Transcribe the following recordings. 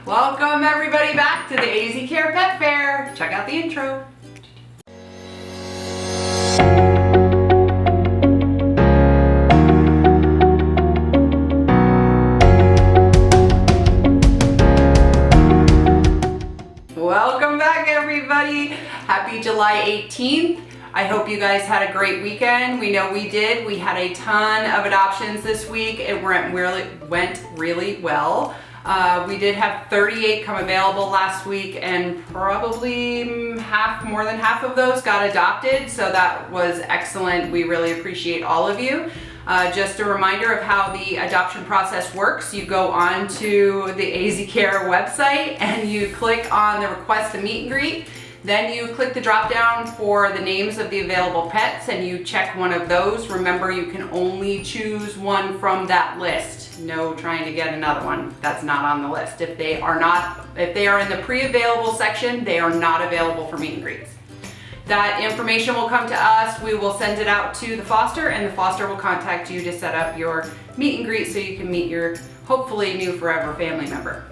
Welcome everybody back to the AZ Care Pet Fair. Check out the intro. Welcome back everybody. Happy July 18th. I hope you guys had a great weekend. We know we did. We had a ton of adoptions this week. It went really well. We did have 38 come available last week, and probably more than half of those got adopted. So that was excellent. We really appreciate all of you. Just a reminder of how the adoption process works. You go on to the AZ Care website and you click on the request a meet and greet. Then you click the drop down for the names of the available pets and you check one of those. Remember, you can only choose one from that list. No trying to get another one that's not on the list. If they are in the pre-available section, they are not available for meet and greets. That information will come to us. We will send it out to the foster and the foster will contact you to set up your meet and greet so you can meet your hopefully new forever family member.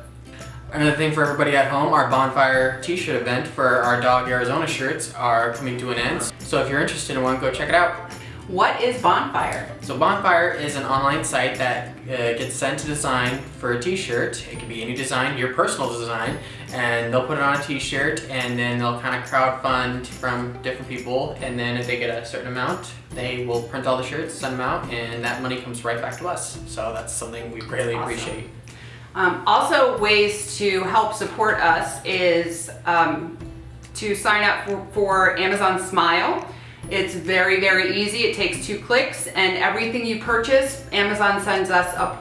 Another thing for everybody at home, our bonfire t-shirt event for our Dog Arizona shirts are coming to an end. So if you're interested in one, go check it out. What is Bonfire? So Bonfire is an online site that gets sent to design for a t-shirt. It can be any design, your personal design, and they'll put it on a t-shirt and then they'll kind of crowdfund from different people, and then if they get a certain amount, they will print all the shirts, send them out, and that money comes right back to us. So that's something we greatly appreciate. Also, ways to help support us is to sign up for Amazon Smile. It's very, very easy. It takes 2 clicks, and everything you purchase, Amazon sends us a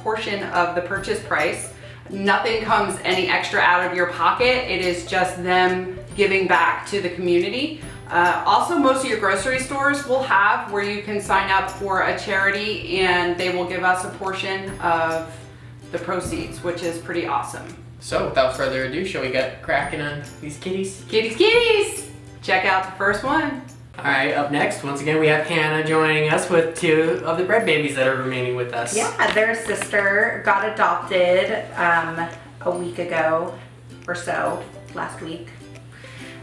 portion of the purchase price. Nothing comes any extra out of your pocket. It is just them giving back to the community. Also, most of your grocery stores will have where you can sign up for a charity and they will give us a portion of the proceeds, which is pretty awesome. So without further ado, shall we get cracking on these kitties? Kitties! Check out the first one. All right, up next, once again, we have Hannah joining us with 2 of the bread babies that are remaining with us. Yeah, their sister got adopted a week ago or so, last week.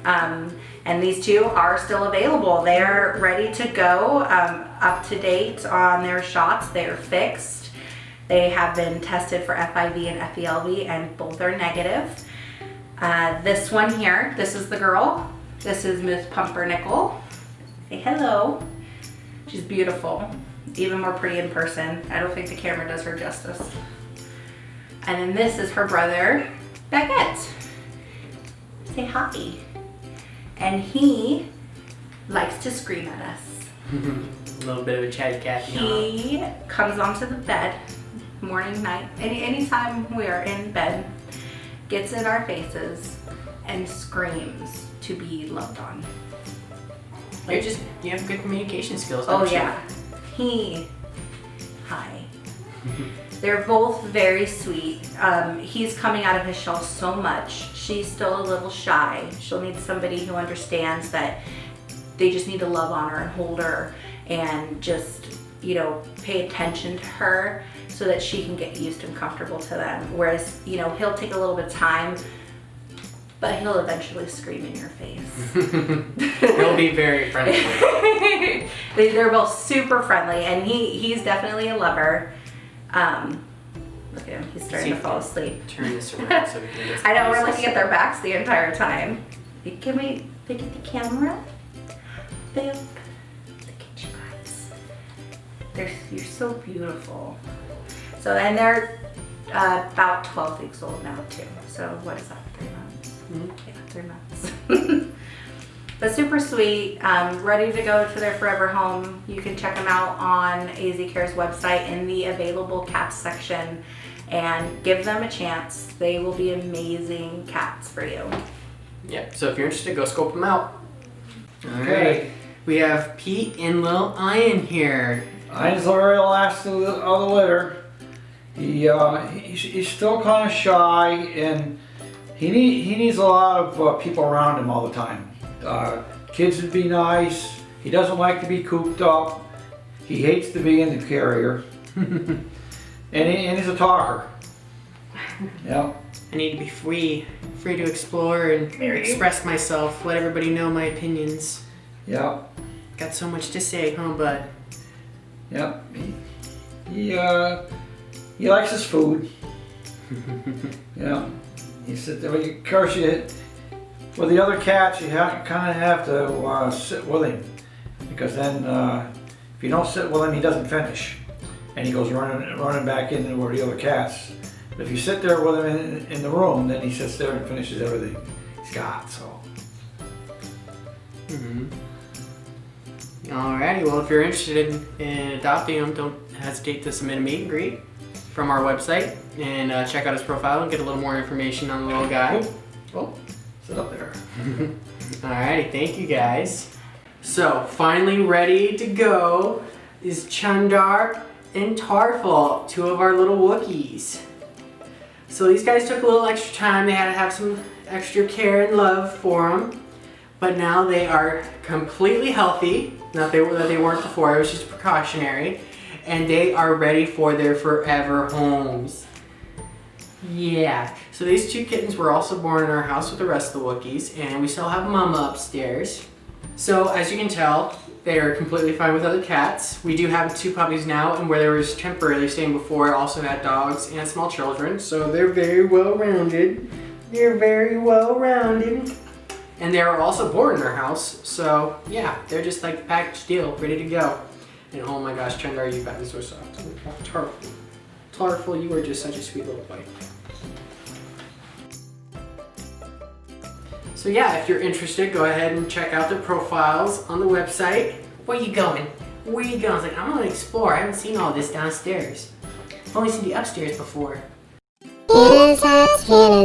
And these 2 are still available. They're ready to go, up to date on their shots. They're fixed. They have been tested for FIV and FELV and both are negative. This one here, this is the girl. This is Miss Pumpernickel. Say hello. She's beautiful, even more pretty in person. I don't think the camera does her justice. And then this is her brother, Baguette. Say hi. And he likes to scream at us. A little bit of a chatty cat. He comes onto the bed, morning, night, anytime we are in bed, gets in our faces and screams to be loved on. You have good communication skills. Oh yeah. Hi. They're both very sweet. He's coming out of his shell so much. She's still a little shy. She'll need somebody who understands that they just need to love on her and hold her and just, pay attention to her so that she can get used and comfortable to them. Whereas, he'll take a little bit of time, but he'll eventually scream in your face. He'll be very friendly. They're both super friendly, and he's definitely a lover. Look at him, he's starting to fall asleep. Turn this around so we can get I know, we're looking at their backs the entire time. Can we look at the camera? Boop. Look at you guys. You're so beautiful. So, and they're about 12 weeks old now too. So what is that, 3 months? Yeah, 3 months. But super sweet, ready to go to their forever home. You can check them out on AZ Care's website in the available cats section and give them a chance. They will be amazing cats for you. Yep, so if you're interested, go scope them out. Okay. Alright, we have Pete and Lil Ian here. Ian's the very last of the litter. He's still kind of shy, and he needs a lot of people around him all the time. Kids would be nice. He doesn't like to be cooped up. He hates to be in the carrier. and he's a talker. Yeah. I need to be free to explore and express myself, let everybody know my opinions. Yeah. Got so much to say, huh, bud? Yep. He likes his food. Yeah. He said, of course, with the other cats, you kind of have to sit with him, because then if you don't sit with him, he doesn't finish, and he goes running back into where the other cats. But if you sit there with him in the room, then he sits there and finishes everything he's got. So. Alrighty, well, if you're interested in adopting him, don't hesitate to submit a meet and greet from our website and check out his profile and get a little more information on the little guy. Oh, sit up there. Alrighty, thank you guys. So, finally ready to go is Chuundar and Tarfful, 2 of our little Wookiees. So these guys took a little extra time. They had to have some extra care and love for them. But now they are completely healthy. Not that they weren't before, it was just precautionary. And they are ready for their forever homes. Yeah, so these 2 kittens were also born in our house with the rest of the Wookiees, and we still have Mama upstairs. So as you can tell, they are completely fine with other cats. We do have 2 puppies now, and where they were temporarily staying before, it also had dogs and small children, so they're very well rounded. They're very well rounded. And they were also born in our house, so yeah, they're just like the package deal, ready to go. And oh my gosh, Chuundar, you've gotten so soft. Tarfful, you are just such a sweet little boy. So yeah, if you're interested, go ahead and check out their profiles on the website. Where are you going? Where are you going? I was like, I'm gonna explore. I haven't seen all this downstairs. I've only seen the upstairs before. Hannah's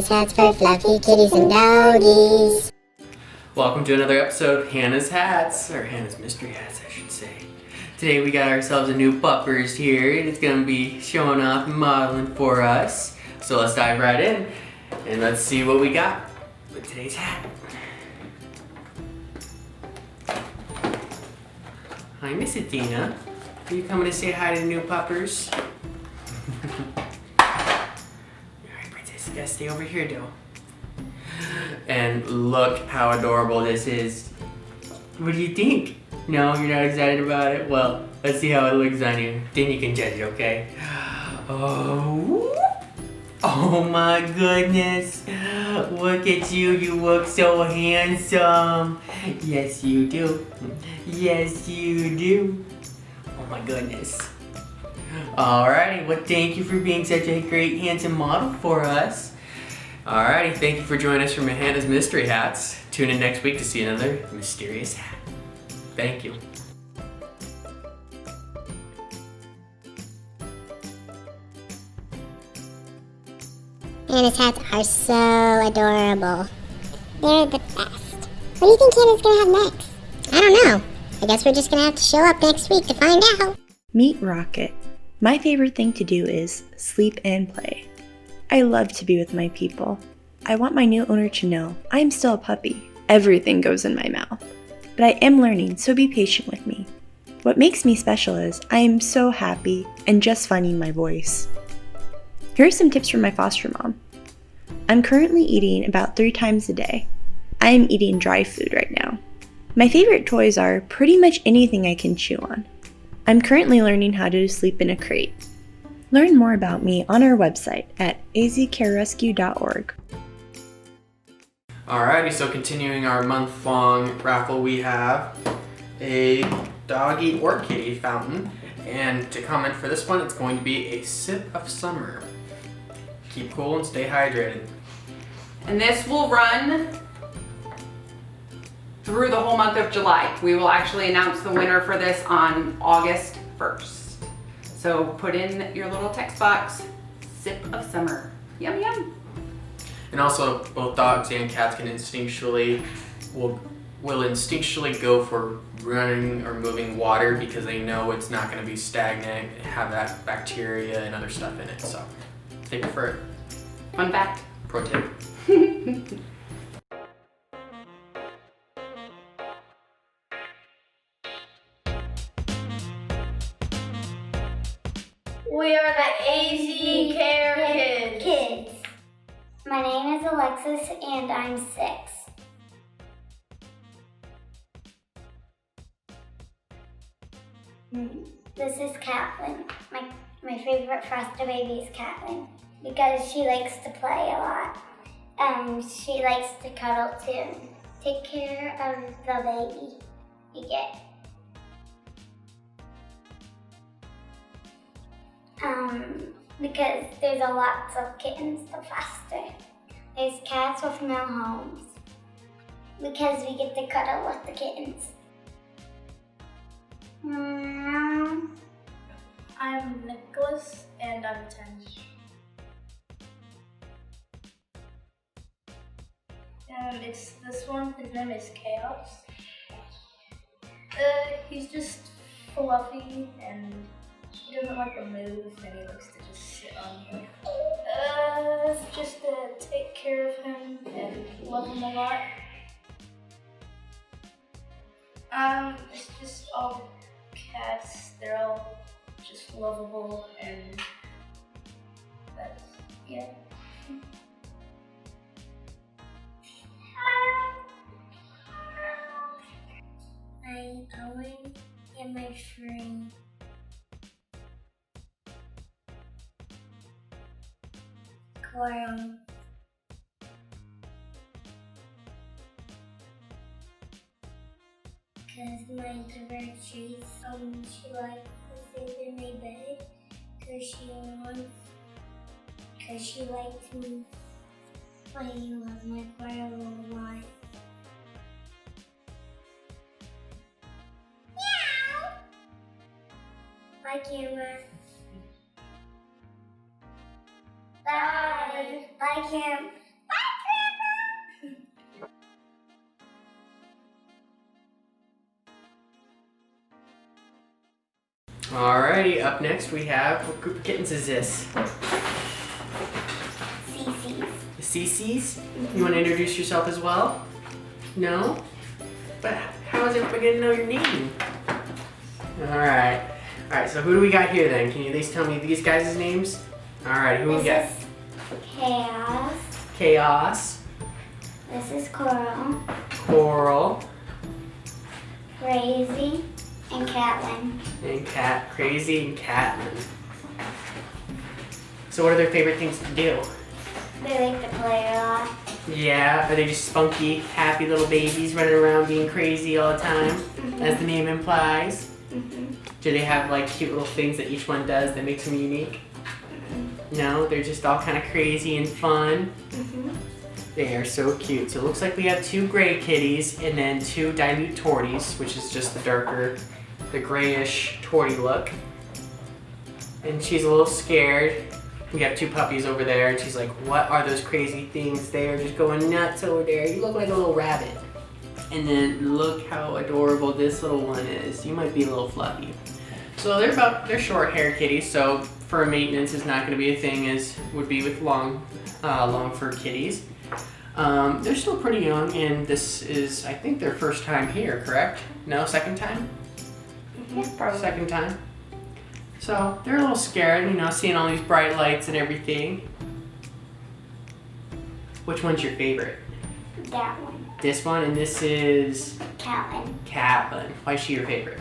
hats for fluffy kitties and doggies. Welcome to another episode of Hannah's Hats, or Hannah's Mystery Hats, I should say. Today we got ourselves a new puppers here, and it's gonna be showing off and modeling for us. So let's dive right in, and let's see what we got with today's hat. Hi, Miss Athena. Are you coming to say hi to the new puppers? Alright, princess, you gotta stay over here, though. And look how adorable this is. What do you think? No, you're not excited about it? Well, let's see how it looks on you. Then you can judge, okay? Oh my goodness. Look at you, you look so handsome. Yes, you do. Yes, you do. Oh my goodness. Alrighty, well thank you for being such a great handsome model for us. Alrighty, thank you for joining us from Hannah's Mystery Hats. Tune in next week to see another mysterious hat. Thank you. Hannah's hats are so adorable. They're the best. What do you think Hannah's gonna have next? I don't know. I guess we're just gonna have to show up next week to find out. Meet Rocket. My favorite thing to do is sleep and play. I love to be with my people. I want my new owner to know I'm still a puppy. Everything goes in my mouth. But I am learning, so be patient with me. What makes me special is I am so happy and just finding my voice. Here are some tips from my foster mom. I'm currently eating about 3 times a day. I am eating dry food right now. My favorite toys are pretty much anything I can chew on. I'm currently learning how to sleep in a crate. Learn more about me on our website at azcarerescue.org. Alrighty, so continuing our month-long raffle, we have a doggy or kitty fountain. And to comment for this one, it's going to be a sip of summer. Keep cool and stay hydrated. And this will run through the whole month of July. We will actually announce the winner for this on August 1st. So put in your little text box, sip of summer. Yum, yum. And also, both dogs and cats can will instinctually go for running or moving water because they know it's not going to be stagnant, have that bacteria and other stuff in it. So they prefer it. Fun fact. Pro tip. We are the AZ Care Kids. My name is Alexis and I'm 6. This is Cat-lyn. My favorite foster baby is Cat-lyn because she likes to play a lot. She likes to cuddle too. Take care of the baby you get. Because there's a lots of kittens to foster. There's cats with no homes because we get to cuddle with the kittens. I'm Nicholas and I'm 10. And it's this one, his name is Chaos. He's just fluffy and he doesn't like to move and he likes to just sit on you. Just to take care of him and love him a lot. It's just all cats, they're all just lovable and that's, yeah. I'm Owen and my friend. Coral. Because my Demetrius, she likes to sleep in my bed because she likes me playing with my coral a lot. Meow! Bye, camera. Bye. Bye, Cam. Alrighty, up next we have, what group of kittens is this? CeCe's. The CeCe's? You want to introduce yourself as well? No? But how is everybody going to know your name? Alright. Alright, so who do we got here then? Can you at least tell me these guys' names? Alright, who we got? This is Chaos. Chaos. This is Coral. Coral. Crazy. And Cat-lyn. And Crazy and Cat-lyn. So what are their favorite things to do? They like to play a lot. Yeah, are they just spunky, happy little babies running around being crazy all the time, as the name implies? Do they have like cute little things that each one does that makes them unique? No, they're just all kind of crazy and fun. They are so cute. So it looks like we have 2 gray kitties and then 2 dilute torties, which is just the darker, the grayish tortie look. And she's a little scared. We have 2 puppies over there and she's like, what are those crazy things? They are just going nuts over there. You look like a little rabbit. And then look how adorable this little one is. You might be a little fluffy. So they're short hair kitties, so fur maintenance is not gonna be a thing as would be with long fur kitties. They're still pretty young, and this is, I think, their first time here, correct? No, second time? Yeah, probably. Second time. So they're a little scared, you know, seeing all these bright lights and everything. Which one's your favorite? That one. This one, and this is Cat-lyn. Cat-lyn. Why is she your favorite?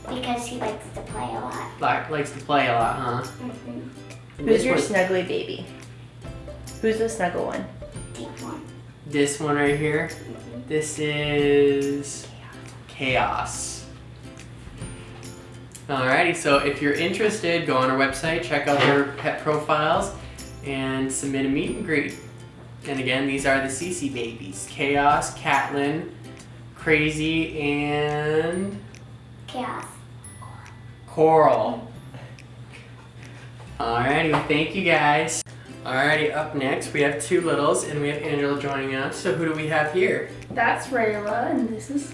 Because she likes to play a lot. Likes to play a lot, huh? And Who's this your one- snuggly baby? Who's the snuggle one? Deep one. This one right here. This is Chaos. Alrighty, so if you're interested, go on our website, check out their pet profiles, and submit a meet and greet. And again, these are the CeCe Babies. Chaos, Cat-lyn, Crazy, and Chaos. Coral. Alrighty, well, thank you guys. Alrighty, up next we have 2 littles and we have Angela joining us. So who do we have here? That's Rayla and this is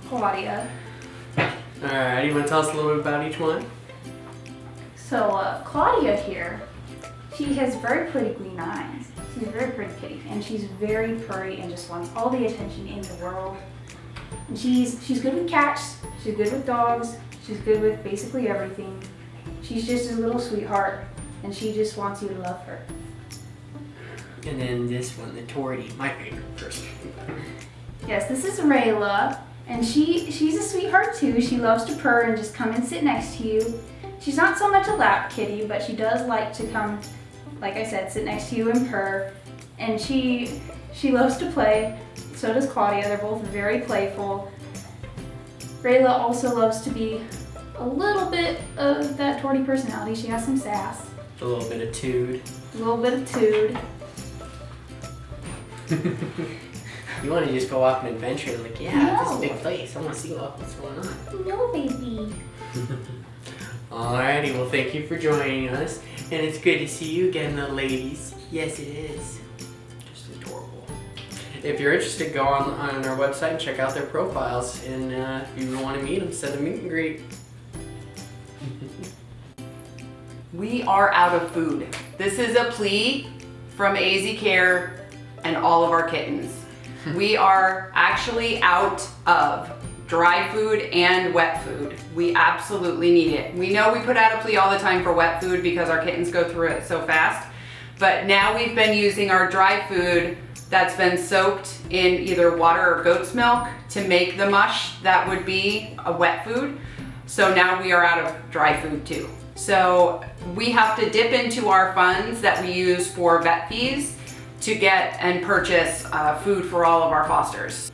Claudia. Alright, you want to tell us a little bit about each one? So Claudia here, she has very pretty green eyes. She's a very pretty kitty, and she's very purry and just wants all the attention in the world. And she's good with cats, she's good with dogs, she's good with basically everything. She's just a little sweetheart, and she just wants you to love her. And then this one, the Torty, my favorite person. Yes, this is Rayla, and she's a sweetheart too. She loves to purr and just come and sit next to you. She's not so much a lap kitty, but she does like to come, like I said, sit next to you and purr. And she loves to play. So does Claudia. They're both very playful. Rayla also loves to be a little bit of that Torty personality. She has some sass. A little bit of tood. A little bit of tood. You want to just go off an adventure and like, yeah, this is a big place. I want to see what's going on. No, baby. Alrighty, well thank you for joining us. And it's good to see you again, the ladies. Yes, it is. Just adorable. If you're interested, go on our website and check out their profiles. And if you want to meet them, send a meet and greet. We are out of food. This is a plea from AZ Care and all of our kittens. We are actually out of dry food and wet food. We absolutely need it. We know we put out a plea all the time for wet food because our kittens go through it so fast, but now we've been using our dry food that's been soaked in either water or goat's milk to make the mush that would be a wet food. So now we are out of dry food too. So we have to dip into our funds that we use for vet fees to get and purchase food for all of our fosters.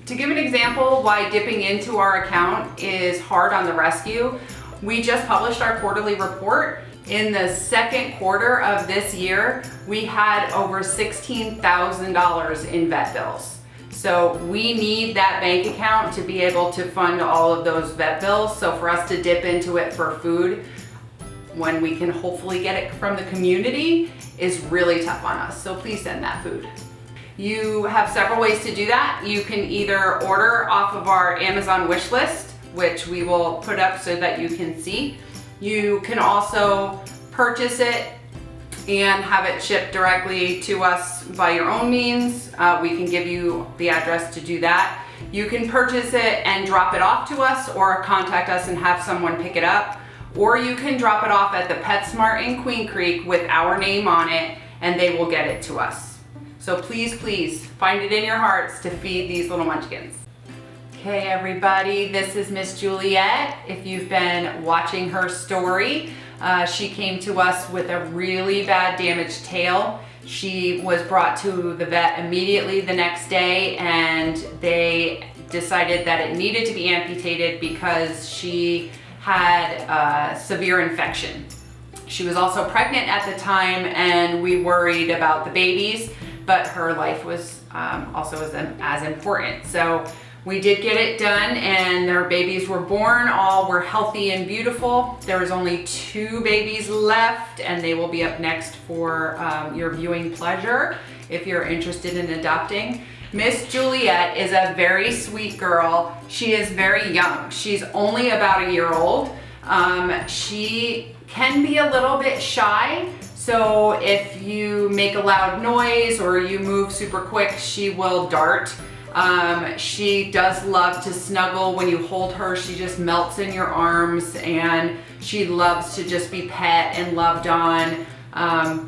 To give an example why dipping into our account is hard on the rescue, we just published our quarterly report. In the second quarter of this year, we had over $16,000 in vet bills. So we need that bank account to be able to fund all of those vet bills. So for us to dip into it for food, when we can hopefully get it from the community, is really tough on us. So please send that food. You have several ways to do that. You can either order off of our Amazon wish list, which we will put up so that you can see. You can also purchase it and have it shipped directly to us by your own means. We can give you the address to do that. You can purchase it and drop it off to us, or contact us and have someone pick it up. Or you can drop it off at the PetSmart in Queen Creek with our name on it, and they will get it to us. So please, please find it in your hearts to feed these little munchkins. Okay, everybody, this is Miss Juliet. If you've been watching her story, she came to us with a really bad damaged tail. She was brought to the vet immediately the next day, and they decided that it needed to be amputated because she had severe infection. She was also pregnant at the time, and we worried about the babies, but her life was also as important. So we did get it done, and their babies were born. All were healthy and beautiful. There was only 2 babies left, and they will be up next for your viewing pleasure if you're interested in adopting. Miss Juliet is a very sweet girl. She is very young. She's only about a year old. She can be a little bit shy. So if you make a loud noise or you move super quick, she will dart. She does love to snuggle. When you hold her, she just melts in your arms, and she loves to just be pet and loved on.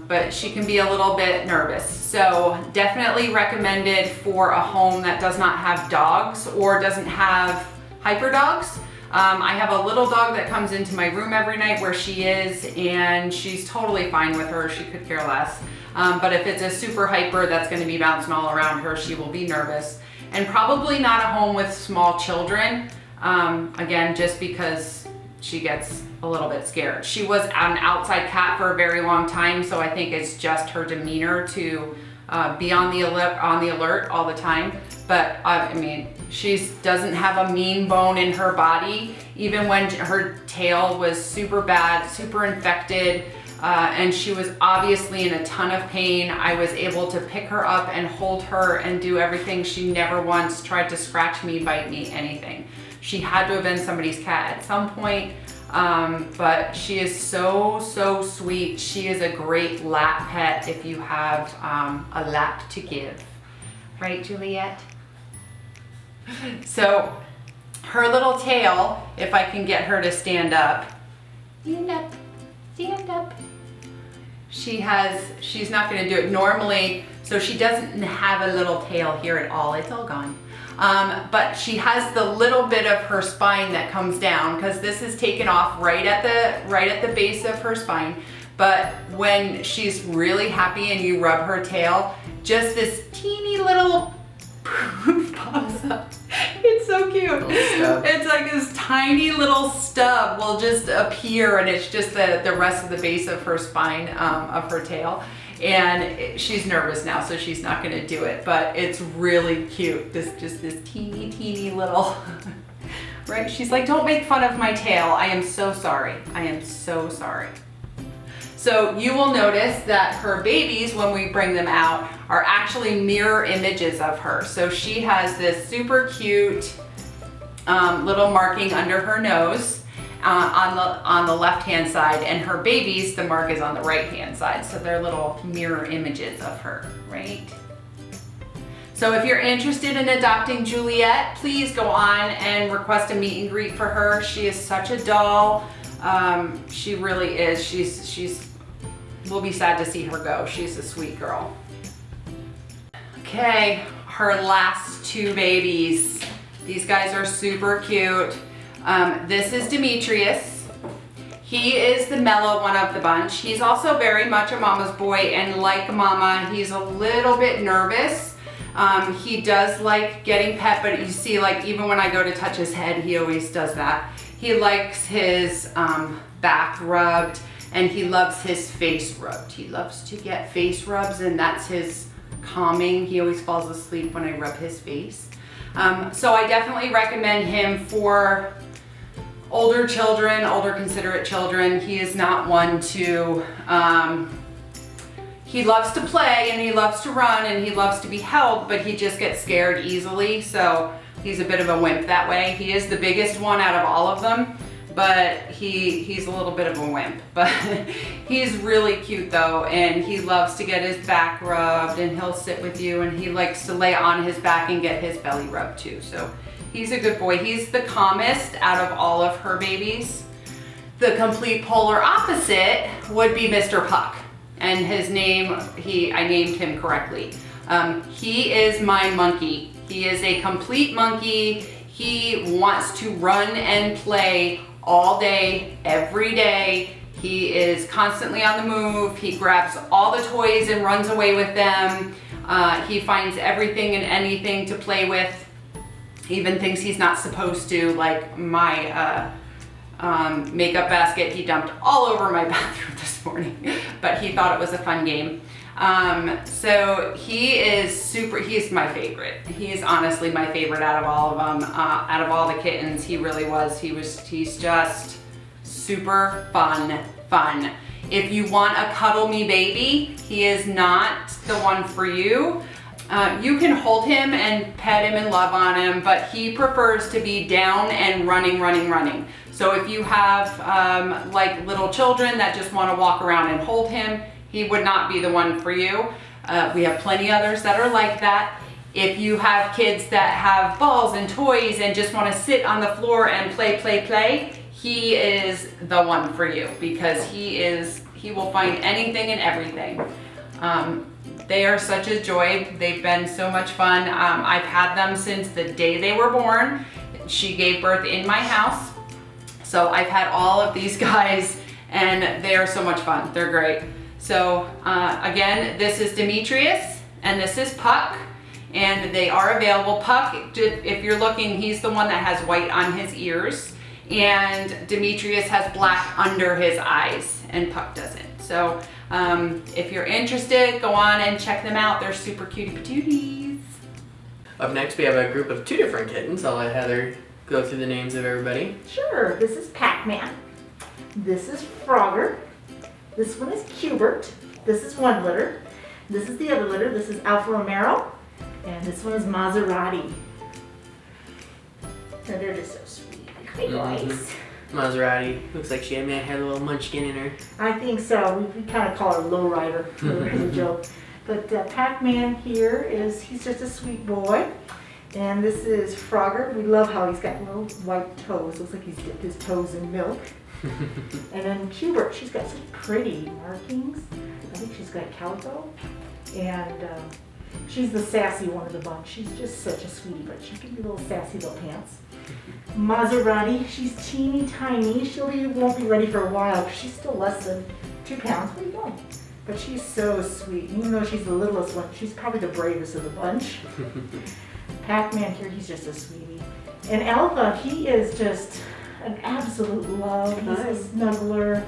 But she can be a little bit nervous. So definitely recommended for a home that does not have dogs or doesn't have hyper dogs. I have a little dog that comes into my room every night where she is, and she's totally fine with her. She could care less. But if it's a super hyper that's going to be bouncing all around her, she will be nervous. And probably not a home with small children. Again, just because she gets a little bit scared. She was an outside cat for a very long time, so I think it's just her demeanor to be on the alert all the time. But I mean, she doesn't have a mean bone in her body. Even when her tail was super bad, super infected, and she was obviously in a ton of pain, I was able to pick her up and hold her and do everything. She never once tried to scratch me, bite me, anything. She had to have been somebody's cat at some point. But she is so, so sweet. She is a great lap pet if you have a lap to give. Right, Juliet? So her little tail, if I can get her to stand up. Stand up, stand up. She's not gonna do it. Normally So she doesn't have a little tail here at all. It's all gone. But she has the little bit of her spine that comes down because this is taken off right at the base of her spine. But when she's really happy and you rub her tail, just this teeny little poof pops up. It's so cute. It's like this tiny little stub will just appear, and it's just the rest of the base of her spine, of her tail. And she's nervous now, so she's not gonna do it, but it's really cute. Just this teeny little, right? She's like, don't make fun of my tail. I am so sorry. I am so sorry. So you will notice that her babies, when we bring them out, are actually mirror images of her. So she has this super cute little marking under her nose on the left-hand side, and her babies, the mark is on the right-hand side. So they're little mirror images of her, right? So if you're interested in adopting Juliet, please go on and request a meet and greet for her. She is such a doll. She really is. We'll be sad to see her go. She's a sweet girl. Okay, her last two babies. These guys are super cute. This is Demetrius. He is the mellow one of the bunch. He's also very much a mama's boy, and like mama, he's a little bit nervous. He does like getting pet, but you see, like, even when I go to touch his head, he always does that. He likes his back rubbed, and he loves his face rubbed. He loves to get face rubs, and that's his calming. He always falls asleep when I rub his face. So I definitely recommend him for older children, older considerate children. He is not one to, he loves to play and he loves to run and he loves to be held, but he just gets scared easily. So he's a bit of a wimp that way. He is the biggest one out of all of them, but he's a little bit of a wimp. But he's really cute though, and he loves to get his back rubbed, and he'll sit with you, and he likes to lay on his back and get his belly rubbed too. So he's a good boy. He's the calmest out of all of her babies. The complete polar opposite would be Mr. Puck, and his name, I named him correctly. He is my monkey. He is a complete monkey. He wants to run and play all day, every day. He is constantly on the move. He grabs all the toys and runs away with them. He finds everything and anything to play with, even things he's not supposed to, like my makeup basket he dumped all over my bathroom this morning, but he thought it was a fun game. So he is he's my favorite. He is honestly my favorite out of all of them, out of all the kittens. He really was. He's just super fun. If you want a cuddle me baby, he is not the one for you. You can hold him and pet him and love on him, but he prefers to be down and running. So if you have like little children that just want to walk around and hold him, he would not be the one for you. We have plenty others that are like that. If you have kids that have balls and toys and just want to sit on the floor and play, he is the one for you, because he will find anything and everything. They are such a joy. They've been so much fun. I've had them since the day they were born. She gave birth in my house. So I've had all of these guys, and they are so much fun. They're great. So again, this is Demetrius and this is Puck, and they are available. Puck, if you're looking, he's the one that has white on his ears, and Demetrius has black under his eyes, and Puck doesn't. So if you're interested, go on and check them out. They're super cutie patooties. Up next, we have a group of 2 different kittens. I'll let Heather go through the names of everybody. Sure, this is Pac-Man. This is Frogger. This one is QBert. This is one litter. This is the other litter. This is Alfa Romeo. And this one is Masarati. So they're just so sweet. Hi guys. Masarati. Looks like she may have had a little munchkin in her. I think so. We kind of call her Lowrider as a joke. But Pac-Man here he's just a sweet boy. And this is Frogger. We love how he's got little white toes. Looks like he's dipped his toes in milk. And then QBert, she's got some pretty markings. I think she's got calico. And she's the sassy one of the bunch. She's just such a sweetie, but she can be little sassy little pants. Masarati, she's teeny tiny. Won't be ready for a while because she's still less than 2 pounds. What are you doing? But she's so sweet. Even though she's the littlest one, she's probably the bravest of the bunch. Pac-Man here, he's just a sweetie. And Alfa, he is just an absolute love. He's a snuggler.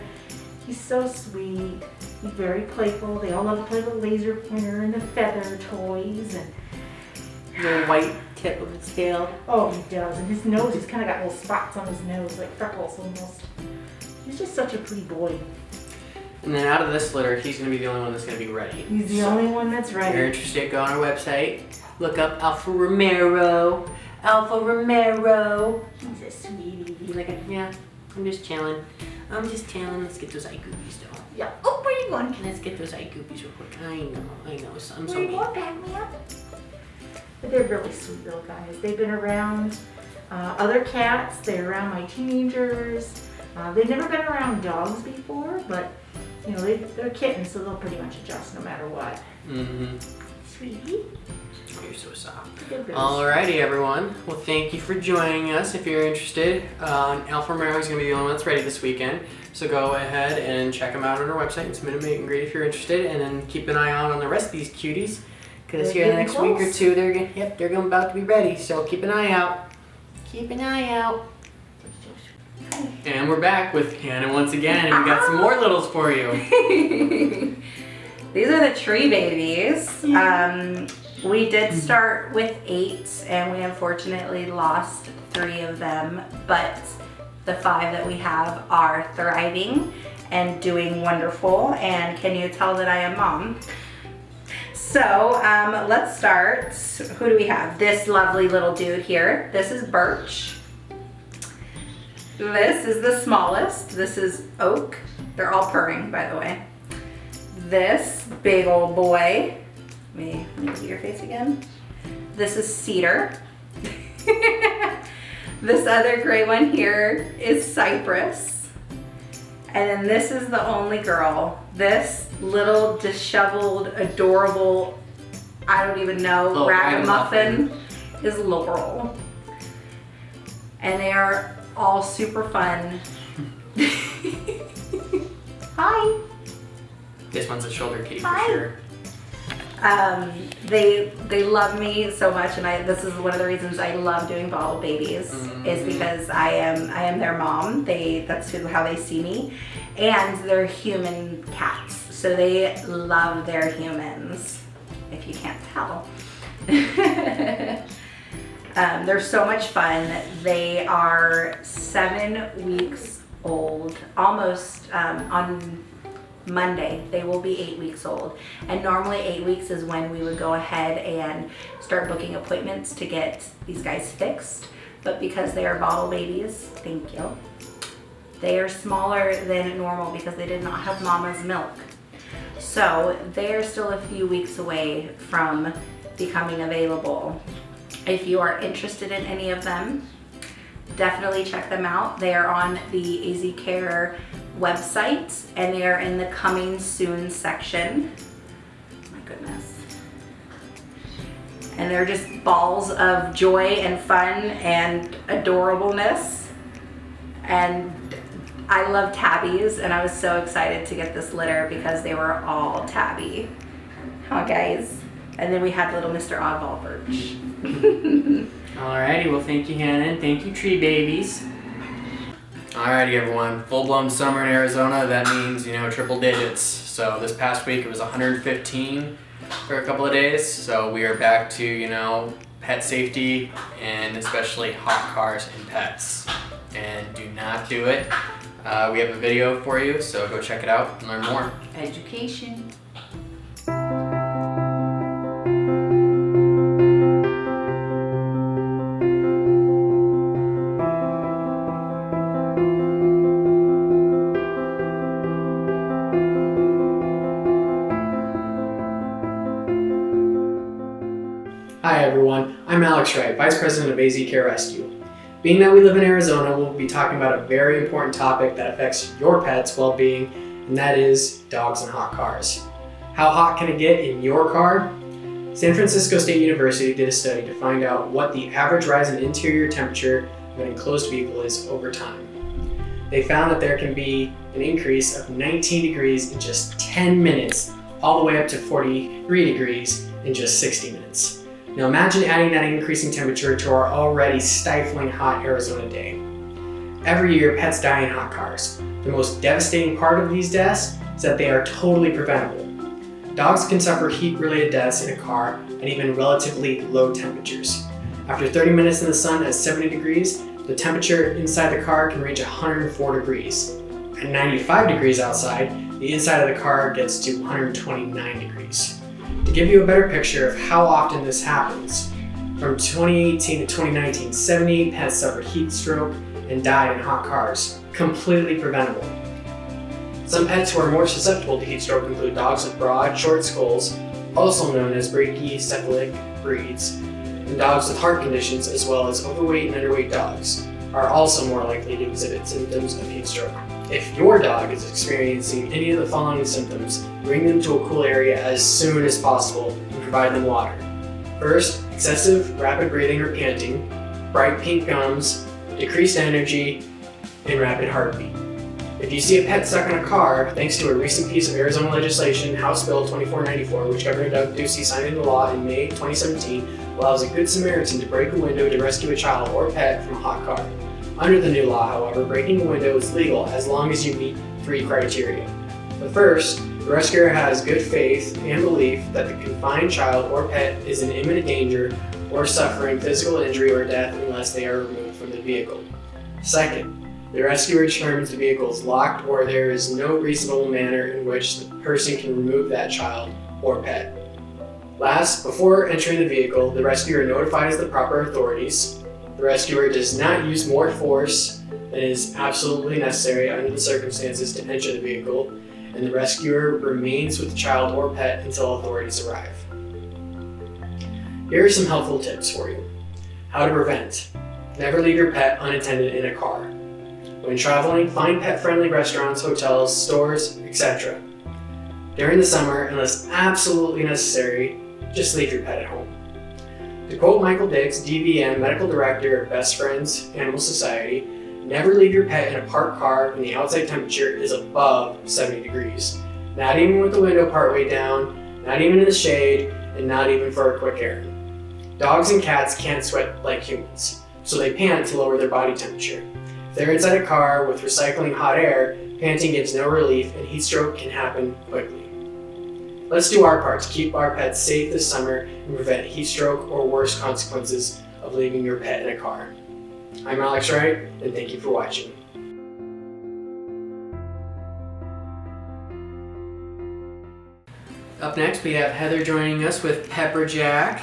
He's so sweet. He's very playful. They all love to play with the laser pointer and the feather toys. And the white tip of his tail. Oh, he does. And his nose, he's kind of got little spots on his nose, like freckles almost. He's just such a pretty boy. And then out of this litter, he's going to be the only one that's going to be ready. He's the only one that's ready. If you're interested, go on our website. Look up Alfa Romero. Alfa Romero. He's a sweetie. He's like, yeah, I'm just chilling. Let's get those eye goopies though. Yeah. Oh, where are you going? Let's get those eye goopies real quick. I know. So I'm Where are you so going, Pac-Man? But they're really sweet little guys. They've been around other cats. They're around my teenagers. They've never been around dogs before, but you know, they're kittens, so they'll pretty much adjust no matter what. Mm-hmm. Sweetie. You're so soft. They're really Alrighty, everyone. Well, thank you for joining us. If you're interested, Alfa Romero is going to be the only one that's ready this weekend. So go ahead and check them out on our website and submit a meet and greet if you're interested. And then keep an eye out on the rest of these cuties. Because here in the next week or two, they're about to be ready. So keep an eye out. Keep an eye out. And we're back with Hannah once again, and we got some more littles for you. These are the tree babies. We did start with 8, and we unfortunately lost 3 of them, but the 5 that we have are thriving and doing wonderful. And can you tell that I am mom? So let's start. Who do we have? This lovely little dude here. This is Birch. This is the smallest. This is Oak. They're all purring, by the way. This big old boy. Let me see your face again. This is Cedar. This other gray one here is Cypress. And then this is the only girl. This little disheveled, adorable, I don't even know, ragamuffin is Laurel. And they are all super fun. Hi. This one's a shoulder kitty Hi. for sure. They love me so much, and this is one of the reasons I love doing bottle babies, is because I am their mom. That's how they see me, and they're human cats, so they love their humans. If you can't tell. They're so much fun. They are 7 weeks old, almost on Monday. They will be 8 weeks old. And normally 8 weeks is when we would go ahead and start booking appointments to get these guys fixed. But because they are bottle babies, thank you, they are smaller than normal because they did not have mama's milk. So they are still a few weeks away from becoming available. If you are interested in any of them, definitely check them out. They are on the AZ Care website, and they are in the coming soon section. My goodness. And they're just balls of joy and fun and adorableness. And I love tabbies, and I was so excited to get this litter because they were all tabby. Huh, guys? And then we had little Mr. Oddball Birch. Alrighty, well thank you Hannah, and thank you Tree Babies. Alrighty everyone, full-blown summer in Arizona, that means, triple digits. So this past week it was 115 for a couple of days, so we are back to, pet safety, and especially hot cars and pets. And do not do it. We have a video for you, so go check it out and learn more. Education. Hi everyone, I'm Alex Wright, Vice President of AZ Care Rescue. Being that we live in Arizona, we'll be talking about a very important topic that affects your pet's well-being, and that is dogs and hot cars. How hot can it get in your car? San Francisco State University did a study to find out what the average rise in interior temperature of an enclosed vehicle is over time. They found that there can be an increase of 19 degrees in just 10 minutes, all the way up to 43 degrees in just 60 minutes. Now imagine adding that increasing temperature to our already stifling hot Arizona day. Every year, pets die in hot cars. The most devastating part of these deaths is that they are totally preventable. Dogs can suffer heat-related deaths in a car at even relatively low temperatures. After 30 minutes in the sun at 70 degrees, the temperature inside the car can reach 104 degrees. At 95 degrees outside, the inside of the car gets to 129 degrees. To give you a better picture of how often this happens, from 2018 to 2019, 78 pets suffered heat stroke and died in hot cars, completely preventable. Some pets who are more susceptible to heat stroke include dogs with broad, short skulls, also known as brachycephalic breeds, and dogs with heart conditions, as well as overweight and underweight dogs, are also more likely to exhibit symptoms of heat stroke. If your dog is experiencing any of the following symptoms, bring them to a cool area as soon as possible and provide them water. First, excessive rapid breathing or panting, bright pink gums, decreased energy, and rapid heartbeat. If you see a pet stuck in a car, thanks to a recent piece of Arizona legislation, House Bill 2494, which Governor Doug Ducey signed into law in May 2017, allows a Good Samaritan to break a window to rescue a child or pet from a hot car. Under the new law, however, breaking a window is legal as long as you meet 3 criteria. But first, the rescuer has good faith and belief that the confined child or pet is in imminent danger or suffering physical injury or death unless they are removed from the vehicle. Second, the rescuer determines the vehicle is locked or there is no reasonable manner in which the person can remove that child or pet. Last, before entering the vehicle, the rescuer notifies the proper authorities. The rescuer does not use more force than is absolutely necessary under the circumstances to enter the vehicle, and the rescuer remains with the child or pet until authorities arrive. Here are some helpful tips for you. How to prevent. Never leave your pet unattended in a car. When traveling, find pet-friendly restaurants, hotels, stores, etc. During the summer, unless absolutely necessary, just leave your pet at home. To quote Michael Dix, DVM, Medical Director of Best Friends Animal Society, never leave your pet in a parked car when the outside temperature is above 70 degrees. Not even with the window partway down, not even in the shade, and not even for a quick errand. Dogs and cats can't sweat like humans, so they pant to lower their body temperature. If they're inside a car with recycling hot air, panting gives no relief and heat stroke can happen quickly. Let's do our part to keep our pets safe this summer and prevent heat stroke or worse consequences of leaving your pet in a car. I'm Alex Wright, and thank you for watching. Up next, we have Heather joining us with Pepperjack,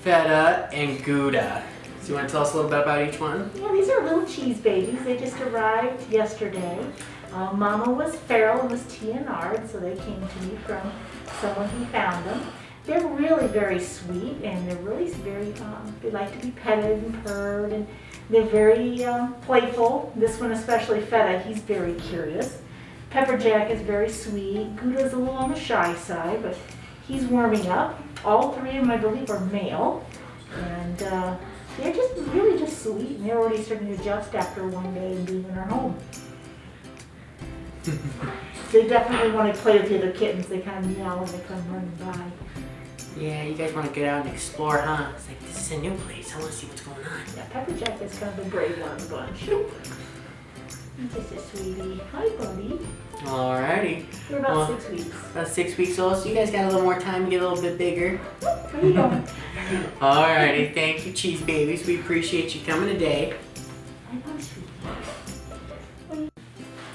Feta, and Gouda. So you want to tell us a little bit about each one? Yeah, these are little cheese babies. They just arrived yesterday. Mama was feral and was TNR'd, so they came to me from someone who found them. They're really very sweet, and they're really very, they like to be petted and purred, and they're very playful. This one, especially Feta, he's very curious. Pepperjack is very sweet. Gouda's a little on the shy side, but he's warming up. All 3 of them, I believe, are male, and they're just really just sweet, and they're already starting to adjust after one day and being in our home. They definitely want to play with the other kittens. They kind of meow when they come running by. Yeah, you guys want to get out and explore, huh? It's like, this is a new place. I want to see what's going on. Yeah, Pepperjack is kind of the brave one of the bunch. He's just a sweetie. Hi, buddy. Alrighty. You're about 6 weeks. About 6 weeks old, so you guys got a little more time to get a little bit bigger. Where you going? Alrighty, thank you, cheese babies. We appreciate you coming today. I know, sweetie.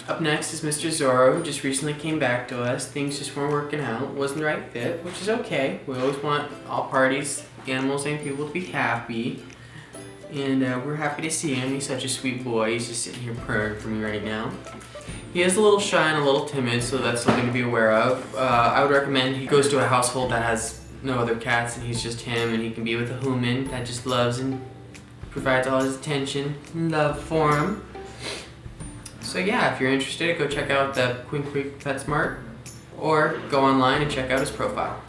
Up next is Mr. Zorro, who just recently came back to us. Things just weren't working out, wasn't the right fit, which is okay. We always want all parties, animals and people, to be happy. And we're happy to see him. He's such a sweet boy. He's just sitting here purring for me right now. He is a little shy and a little timid, so that's something to be aware of. I would recommend he goes to a household that has no other cats and he's just him, and he can be with a human that just loves and provides all his attention and love for him. So yeah, if you're interested, go check out the Queen Creek PetSmart or go online and check out his profile.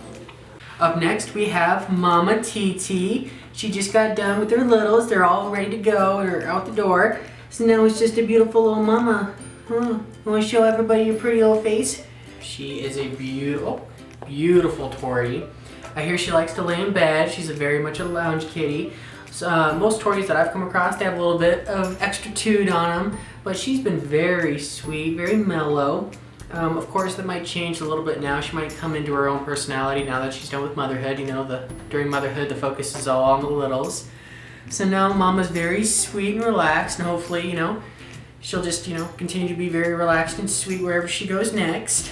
Up next we have Mama Titi. She just got done with her littles. They're all ready to go or out the door. So now it's just a beautiful little mama. You want to show everybody your pretty little face? She is a beautiful Tory. I hear she likes to lay in bed. She's very much a lounge kitty. So, most Tories that I've come across, they have a little bit of extra toot on them, but she's been very sweet, very mellow. Of course, that might change a little bit now. She might come into her own personality now that she's done with motherhood. You know, during motherhood, the focus is all on the littles. So now Mama's very sweet and relaxed, and hopefully, you know, she'll just, you know, continue to be very relaxed and sweet wherever she goes next.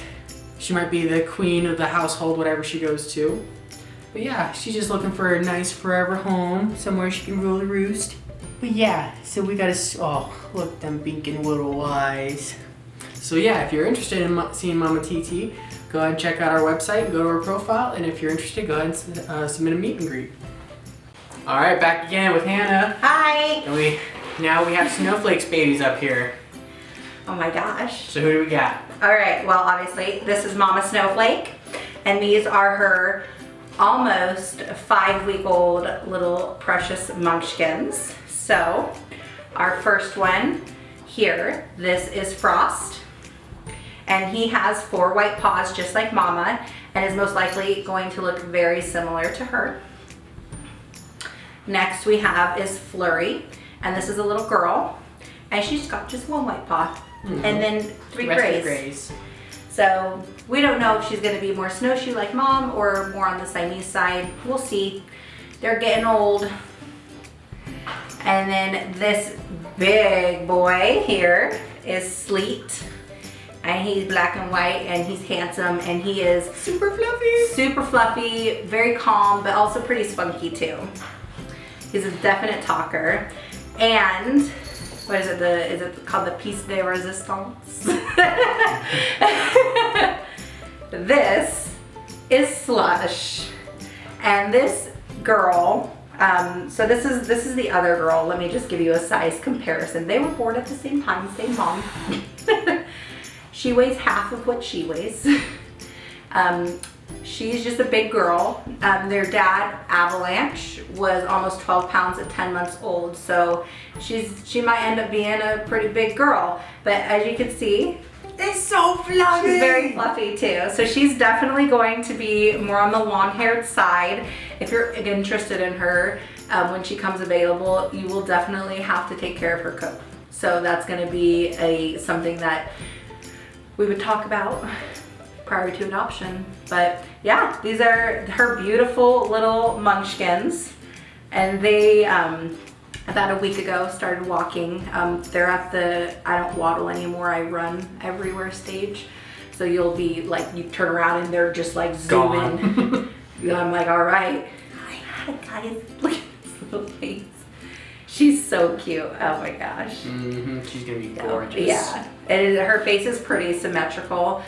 She might be the queen of the household, whatever she goes to. But yeah, she's just looking for a nice forever home, somewhere she can rule the roost. But yeah, so we gotta, oh, look them binking little eyes. So yeah, if you're interested in seeing Mama Titi, go ahead and check out our website and go to our profile. And if you're interested, go ahead and submit a meet and greet. All right, back again with Hannah. Hi. And now we have Snowflakes babies up here. Oh my gosh. So who do we got? All right, well, obviously, this is Mama Snowflake, and these are her almost 5-week-old little precious munchkins. So, our first one here, this is Frost, and he has 4 white paws just like Mama, and is most likely going to look very similar to her. Next we have is Flurry, and this is a little girl, and she's got just 1 white paw. And then 3 grays. So we don't know if she's going to be more snowshoe like Mom or more on the Siamese side. We'll see. They're getting old. And then this big boy here is Sleet. And he's black and white, and he's handsome, and he is super fluffy, very calm, but also pretty spunky too. He's a definite talker. And what is it? Is it called the piece de resistance? This is Slush, and this girl. So this is the other girl. Let me just give you a size comparison. They were born at the same time, same mom. She weighs half of what she weighs. She's just a big girl. Their dad, Avalanche, was almost 12 pounds at 10 months old, so she might end up being a pretty big girl. But as you can see, it's so fluffy. She's very fluffy too. So she's definitely going to be more on the long-haired side. If you're interested in her, when she comes available, you will definitely have to take care of her coat. So that's going to be something that we would talk about prior to adoption. But yeah, these are her beautiful little munchkins, and they about a week ago started walking. They're at the I don't waddle anymore, I run everywhere stage. So you'll be like, you turn around and they're just like zooming. And I'm like, all right, hi guys, look at this little face. She's so cute. Oh my gosh. She's gonna be gorgeous. Yeah, her face is pretty symmetrical.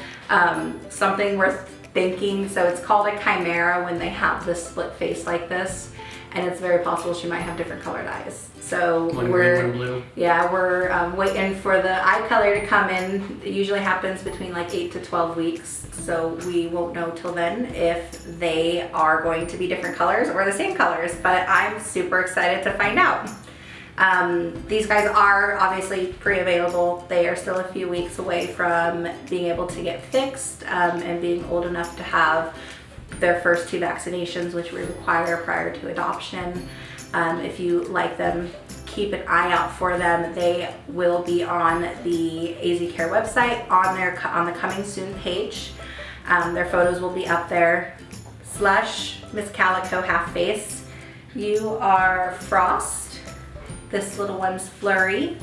Something worth thinking, so it's called a chimera when they have this split face like this, and it's very possible she might have different colored eyes. So one green, one blue. Yeah, we're waiting for the eye color to come in. It usually happens between like 8 to 12 weeks, so we won't know till then if they are going to be different colors or the same colors, but I'm super excited to find out. These guys are obviously pre-available. They are still a few weeks away from being able to get fixed and being old enough to have their first 2 vaccinations, which we require prior to adoption. If you like them, keep an eye out for them. They will be on the AZ Care website on the Coming Soon page. Their photos will be up there. Slush, Miss Calico Half Face. You are Frost. This little one's Flurry,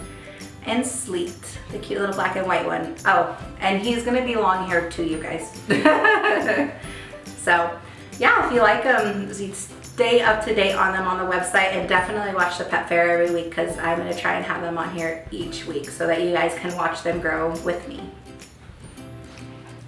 and Sleet, the cute little black and white one. Oh, and he's gonna be long haired too, you guys. So yeah, if you like them, stay up to date on them on the website, and definitely watch the pet fair every week, because I'm gonna try and have them on here each week so that you guys can watch them grow with me.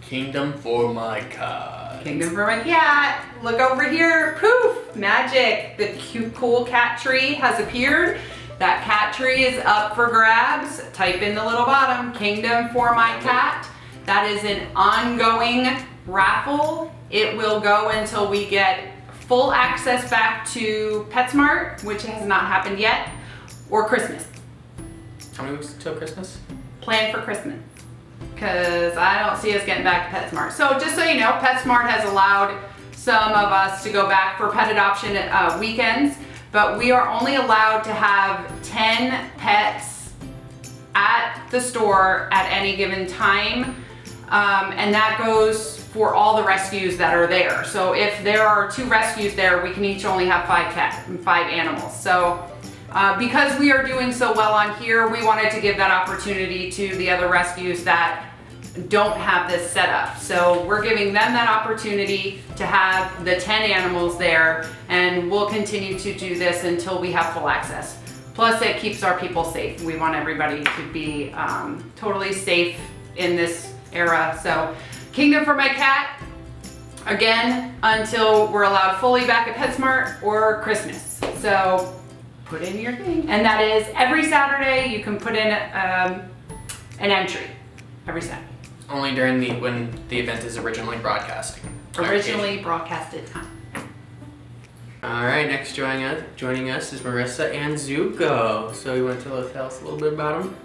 Kingdom for my cat. Kingdom for my cat. Look over here. Poof! Magic. The cute, cool cat tree has appeared. That cat tree is up for grabs. Type in the little bottom, Kingdom for my cat. That is an ongoing Raffle. It will go until we get full access back to PetSmart, which has not happened yet, or Christmas. How many weeks till Christmas? Plan for Christmas, because I don't see us getting back to PetSmart. So just so you know, PetSmart has allowed some of us to go back for pet adoption weekends, but we are only allowed to have 10 pets at the store at any given time, and that goes for all the rescues that are there. So if there are 2 rescues there, we can each only have 5 animals. So because we are doing so well on here, we wanted to give that opportunity to the other rescues that don't have this set up. So we're giving them that opportunity to have the 10 animals there, and we'll continue to do this until we have full access. Plus it keeps our people safe. We want everybody to be totally safe in this era. So Kingdom for my cat, again, until we're allowed fully back at PetSmart or Christmas. So put in your thing. And that is every Saturday you can put in an entry, every Saturday. Only during when the event is originally broadcasting. Originally broadcasted time. All right, next joining us is Marissa and Zuko. So you want to tell us a little bit about them?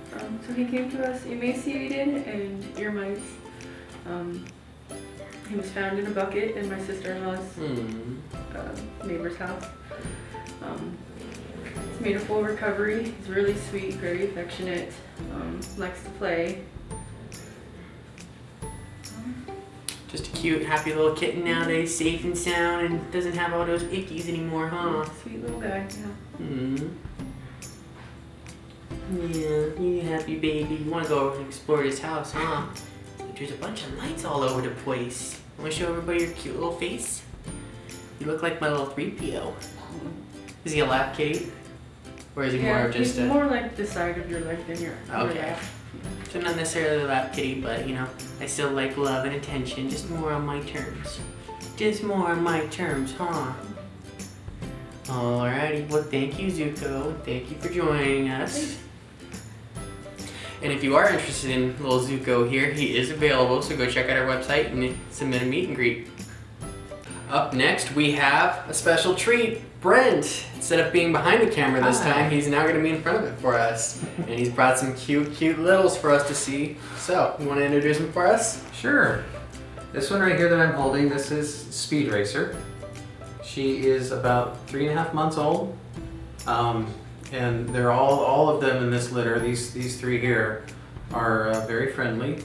So he came to us emaciated and ear mites. He was found in a bucket in my sister-in-law's neighbor's house. He's made a full recovery. He's really sweet, very affectionate, likes to play. Just a cute, happy little kitten nowadays, safe and sound, and doesn't have all those ickies anymore, huh? Sweet little guy, yeah. Mm-hmm. Yeah, you happy baby. You want to go and explore this house, huh? There's a bunch of lights all over the place. Want to show everybody your cute little face? You look like my little 3PO. Is he a lap kitty? Or is he more of just he's more like the side of your leg than your lap. So not necessarily a lap kitty, but you know, I still like love and attention, just more on my terms. Just more on my terms, huh? Alrighty, well thank you Zuko, thank you for joining us. And if you are interested in little Zuko here, he is available, so go check out our website and submit a meet and greet. Up next, we have a special treat. Brent, instead of being behind the camera this time, he's now going to be in front of it for us. And he's brought some cute littles for us to see. So, you want to introduce him for us? Sure. This one right here that I'm holding, this is Speed Racer. She is about 3.5 months old. And they're all of them in this litter. These 3 here are very friendly,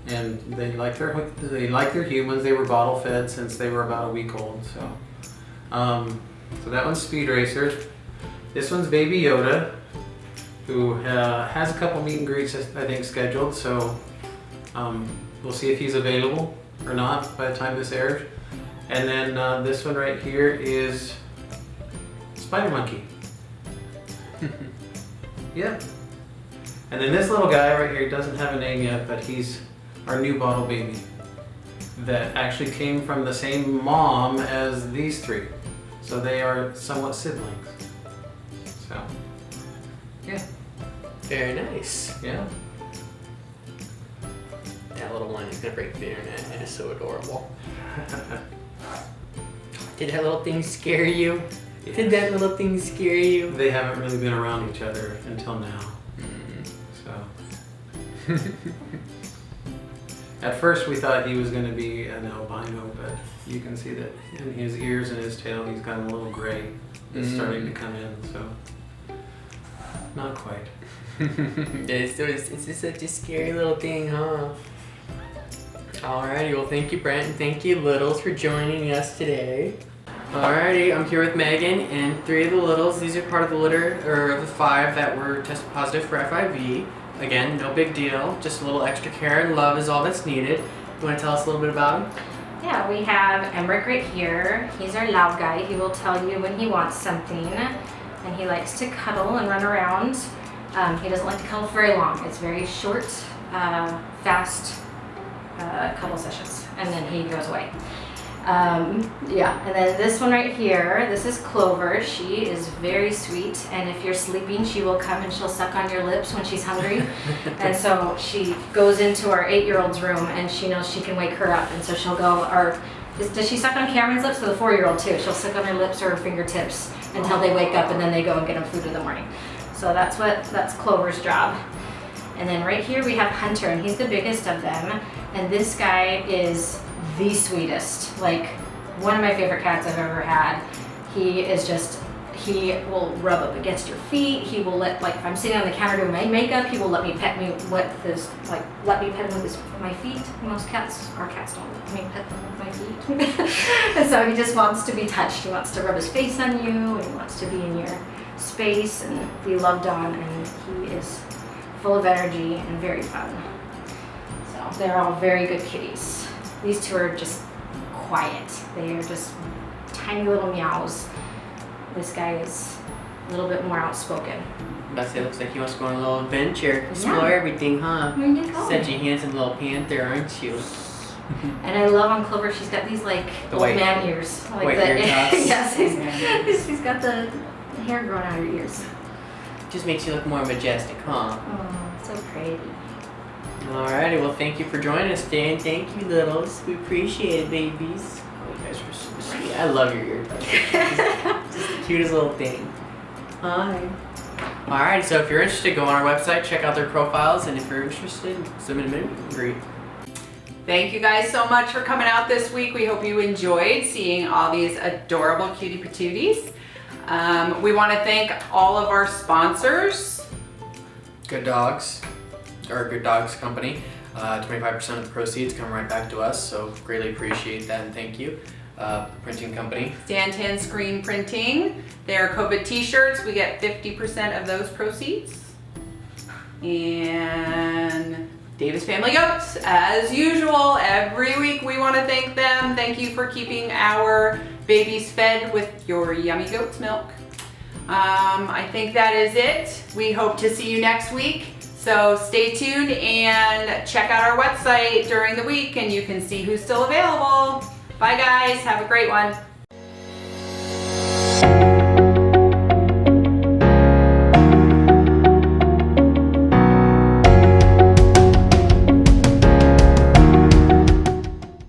and they like their humans. They were bottle fed since they were about a week old. So, so that one's Speed Racer. This one's Baby Yoda, who has a couple meet and greets I think scheduled. So we'll see if he's available or not by the time this airs. And then this one right here is Spider Monkey. Yep. And then this little guy right here doesn't have a name yet, but he's our new bottle baby that actually came from the same mom as these 3. So they are somewhat siblings. So, yeah. Very nice. Yeah. That little one is going to break the internet. It is so adorable. Did that little thing scare you? Yes. Did that little thing scare you? They haven't really been around each other until now. So. At first we thought he was going to be an albino, but you can see that in his ears and his tail he's got a little gray. It's starting to come in, so not quite. It's just such a scary little thing, huh? Alrighty, well thank you Brent and thank you Littles for joining us today. Alrighty, I'm here with Megan and 3 of the Littles. These are part of the litter, or of the 5 that were tested positive for FIV. Again, no big deal, just a little extra care and love is all that's needed. You want to tell us a little bit about him? Yeah, we have Emmerich right here. He's our loud guy. He will tell you when he wants something, and he likes to cuddle and run around. He doesn't like to cuddle very long. It's very short, fast cuddle sessions, and then he goes away. Yeah, and then this one right here, this is Clover. She is very sweet, and if you're sleeping, she will come and she'll suck on your lips when she's hungry. And so she goes into our 8-year-old's room, and she knows she can wake her up, and so she'll go, does she suck on Cameron's lips? Or the 4-year-old too. She'll suck on her lips or her fingertips until they wake up, and then they go and get them food in the morning. So that's Clover's job. And then right here we have Hunter, and he's the biggest of them. And this guy is the sweetest. Like, one of my favorite cats I've ever had. He will rub up against your feet. He will if I'm sitting on the counter doing my makeup, he will let me pet him with my feet. Most cats, our cats don't let me pet them with my feet. And so he just wants to be touched. He wants to rub his face on you, and he wants to be in your space and be loved on, and he is full of energy and very fun. So they're all very good kitties. These two are just quiet. They are just tiny little meows. This guy is a little bit more outspoken. That's it. Looks like he wants to go on a little adventure, explore everything, huh? Where you go? Such a handsome little panther, aren't you? And I love on Clover, she's got these like old man ears. Like white ear tops. Yes, she's got the hair growing out of her ears. Just makes you look more majestic, huh? Oh, so pretty. Alrighty, well thank you for joining us, Dan. Thank you, littles. We appreciate it, babies. Oh, you guys are so sweet. I love your ear tops. Just the cutest little thing. Hi. Alright, so if you're interested, go on our website, check out their profiles, and if you're interested, submit a meet and greet. Thank you guys so much for coming out this week. We hope you enjoyed seeing all these adorable cutie patooties. We want to thank all of our sponsors. Good Dogs Company. 25% of the proceeds come right back to us, so greatly appreciate that and thank you. Printing company. Stanton Screen Printing. They're COVID t-shirts. We get 50% of those proceeds. And Davis Family Goats, as usual, every week we want to thank them. Thank you for keeping our babies fed with your yummy goat's milk. I think that is it. We hope to see you next week. So stay tuned and check out our website during the week and you can see who's still available. Bye guys, have a great one.